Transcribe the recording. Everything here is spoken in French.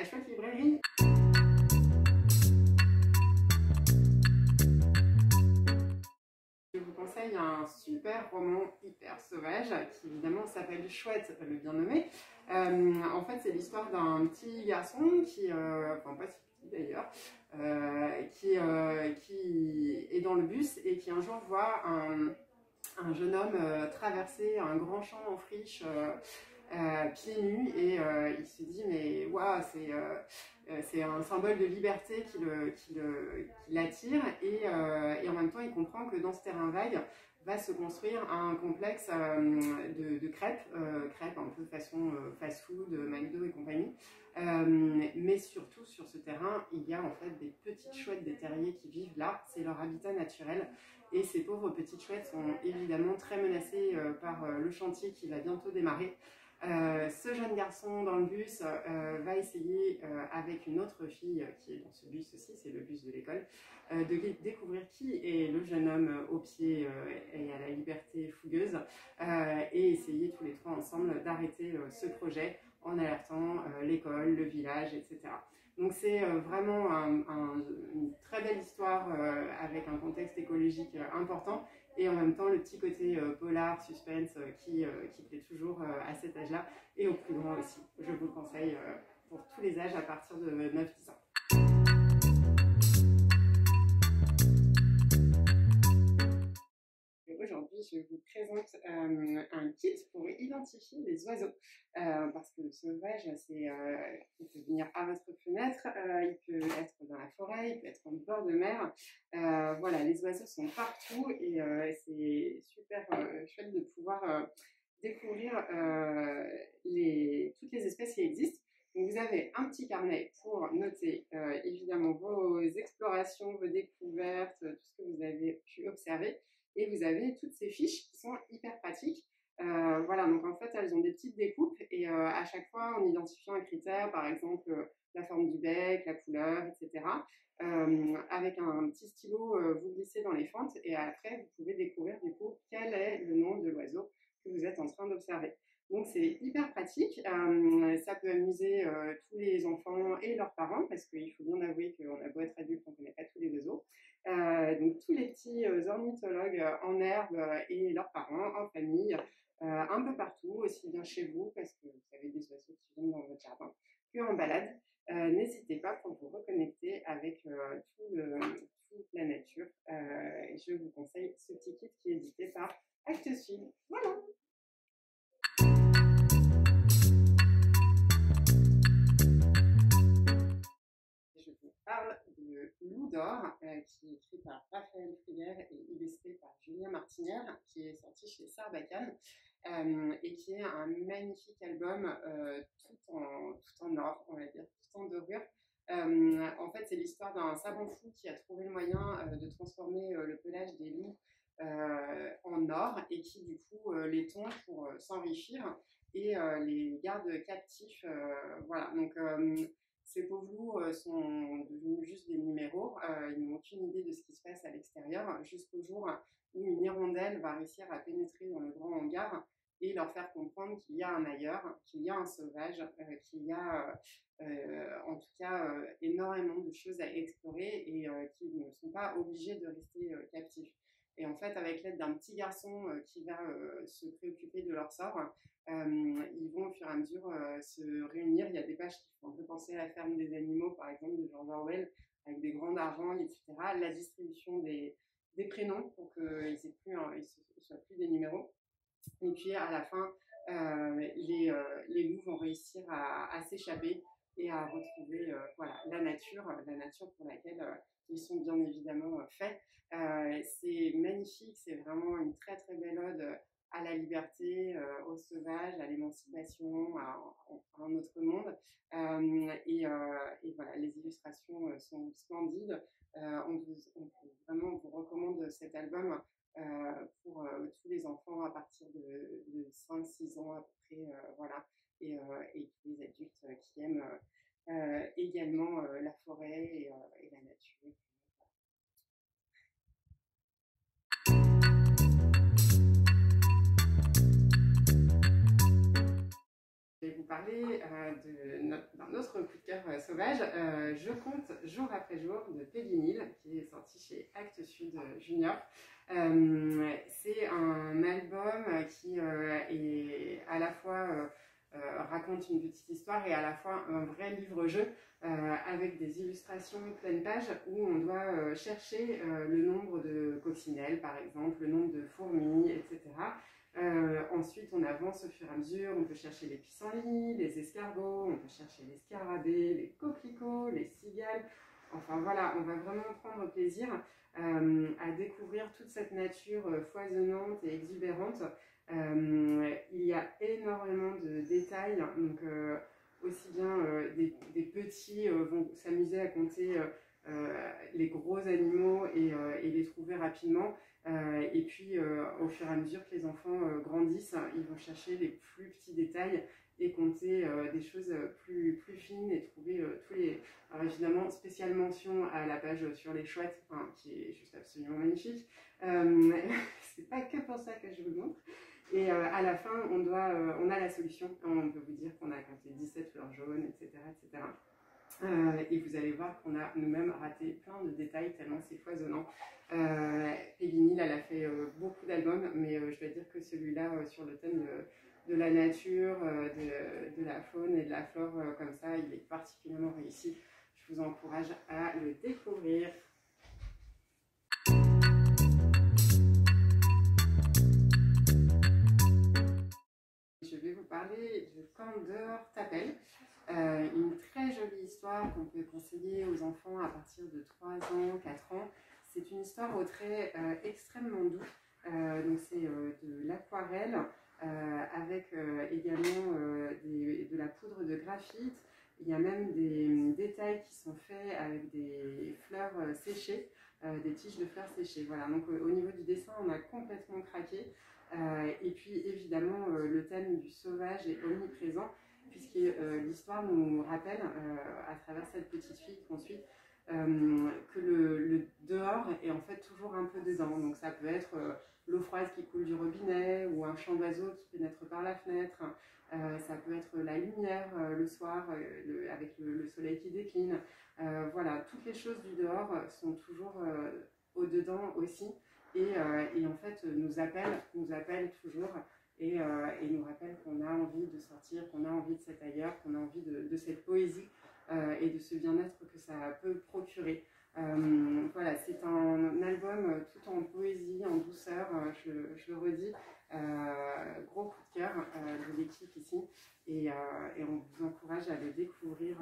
la chouette librairie. Je vous conseille un super roman hyper sauvage qui évidemment s'appelle Chouette, le bien nommé. En fait, c'est l'histoire d'un petit garçon qui, enfin pas si petit d'ailleurs, qui est dans le bus et qui un jour voit un jeune homme traverser un grand champ en friche pieds nus et il se dit mais waouh, c'est un symbole de liberté qui l'attire et en même temps il comprend que dans ce terrain vague va se construire un complexe de crêpes, crêpes un peu façon fast-food, McDo et compagnie. Mais surtout sur ce terrain, il y a en fait des petites chouettes des terriers qui vivent là, c'est leur habitat naturel. Et ces pauvres petites chouettes sont évidemment très menacées par le chantier qui va bientôt démarrer. Ce jeune garçon dans le bus va essayer avec une autre fille qui est dans ce bus aussi, c'est le bus de l'école, de découvrir qui est le jeune homme aux pieds et à la liberté fougueuse et essayer tous les trois ensemble d'arrêter ce projet en alertant l'école, le village, etc. Donc c'est vraiment une très belle histoire avec un contexte écologique important et en même temps le petit côté polar, suspense qui plaît toujours à cet âge-là et au plus grand aussi. Je vous le conseille pour tous les âges à partir de 9-10 ans. Aujourd'hui, je vous présente un kit pour identifier les oiseaux. Parce que le sauvage, il peut venir à votre fenêtre, il peut être dans la forêt, il peut être en bord de mer. Voilà, les oiseaux sont partout et c'est super chouette de pouvoir découvrir toutes les espèces qui existent. Donc vous avez un petit carnet pour noter évidemment vos explorations, vos découvertes, tout ce que vous avez pu observer. Et vous avez toutes ces fiches qui sont hyper pratiques. Voilà, donc en fait, elles ont des petites découpes et à chaque fois, en identifiant un critère, par exemple la forme du bec, la couleur, etc., avec un petit stylo, vous glissez dans les fentes et après, vous pouvez découvrir du coup quel est le nom de l'oiseau que vous êtes en train d'observer. Donc c'est hyper pratique, ça peut amuser tous les enfants et leurs parents parce qu'il faut bien avouer qu'on a beau être adulte, on ne connaît pas tous les oiseaux. Donc tous les petits ornithologues en herbe et leurs parents en famille, un peu partout, aussi bien chez vous parce que vous avez des oiseaux qui viennent dans votre jardin, qu'en balade. N'hésitez pas pour vous reconnecter avec toute la nature. Je vous conseille ce petit kit qui est édité par Actes Sud. Voilà. Je vous parle de Loup d'or, qui est écrit par Raphaël Frière et illustré par Julien Martinière, qui est sorti chez Sarbacane, et qui est un magnifique album tout en or, on va dire, tout en dorure. En fait, c'est l'histoire d'un savant fou qui a trouvé le moyen de transformer le pelage des loups en or et qui, du coup, les tond pour s'enrichir et les garde captifs. Voilà, donc ces pauvres loups sont devenus juste des numéros, ils n'ont aucune idée de ce qui se passe à l'extérieur, jusqu'au jour où une hirondelle va réussir à pénétrer dans le grand hangar et leur faire comprendre qu'il y a un ailleurs, qu'il y a un sauvage, qu'il y a en tout cas énormément de choses à explorer et qu'ils ne sont pas obligés de rester captifs. Et en fait, avec l'aide d'un petit garçon qui va se préoccuper de leur sort, ils vont au fur et à mesure se réunir. Il y a des pages qui font un peu penser à la ferme des animaux, par exemple, de George Orwell, avec des grandes harangnes, etc. La distribution des prénoms pour qu'ils ne soient plus des numéros. Et puis à la fin, les loups vont réussir à s'échapper et à retrouver voilà, la nature pour laquelle ils sont bien évidemment faits. C'est magnifique, c'est vraiment une très très belle ode à la liberté, au sauvage, à l'émancipation, à un autre monde. Et voilà, les illustrations sont splendides. On vraiment vous recommande cet album pour tous les enfants à partir de 5-6 ans à peu près, voilà, et tous les adultes qui aiment également la forêt et la nature. Je vais vous parler parler d'un autre coup de cœur sauvage. Je compte jour après jour de Peggy Neal, qui est sorti chez Actes Sud Junior. C'est un album qui est à la fois raconte une petite histoire et à la fois un vrai livre-jeu avec des illustrations pleine page où on doit chercher le nombre de coccinelles, par exemple, le nombre de fourmis, etc. Ensuite, on avance au fur et à mesure, on peut chercher les pissenlits, les escargots, on peut chercher les scarabées, les coquelicots, les cigales. Enfin voilà, on va vraiment prendre plaisir à découvrir toute cette nature foisonnante et exubérante. Il y a énormément de détails, donc aussi bien des petits vont s'amuser à compter les gros animaux et les trouver rapidement. Et puis, au fur et à mesure que les enfants grandissent, ils vont chercher les plus petits détails et compter des choses plus fines et trouver tous les... Alors évidemment, spéciale mention à la page sur les chouettes, hein, qui est juste absolument magnifique. C'est pas que pour ça que je vous le montre. Et à la fin, on a la solution. On peut vous dire qu'on a compté 17 fleurs jaunes, etc. etc. Et vous allez voir qu'on a nous-mêmes raté plein de détails tellement c'est foisonnant. Peggy Neal, elle a fait beaucoup d'albums, mais je dois dire que celui-là, sur le thème de la nature, de la faune et de la flore, comme ça, il est particulièrement réussi. Je vous encourage à le découvrir. Je vais vous parler de Candor Tapel. Une très jolie histoire qu'on peut conseiller aux enfants à partir de 3 ans, 4 ans. C'est une histoire au trait extrêmement doux. Donc c'est de l'aquarelle avec également de la poudre de graphite. Il y a même des détails qui sont faits avec des fleurs séchées, des tiges de fleurs séchées. Voilà, donc au niveau du dessin, on a complètement craqué. Et puis évidemment, le thème du sauvage est omniprésent, puisque l'histoire nous rappelle, à travers cette petite fille qu'on suit, que le dehors est en fait toujours un peu dedans. Donc ça peut être l'eau froide qui coule du robinet ou un chant d'oiseaux qui pénètre par la fenêtre. Ça peut être la lumière le soir avec le soleil qui décline. Voilà, toutes les choses du dehors sont toujours au-dedans aussi. Et en fait nous appelle toujours et nous rappelle qu'on a envie de sortir, qu'on a envie de cet ailleurs, qu'on a envie de cette poésie et de ce bien-être que ça peut procurer. Voilà, c'est un album tout en poésie, en douceur, je le redis, gros coup de cœur de l'équipe ici et on vous encourage à le découvrir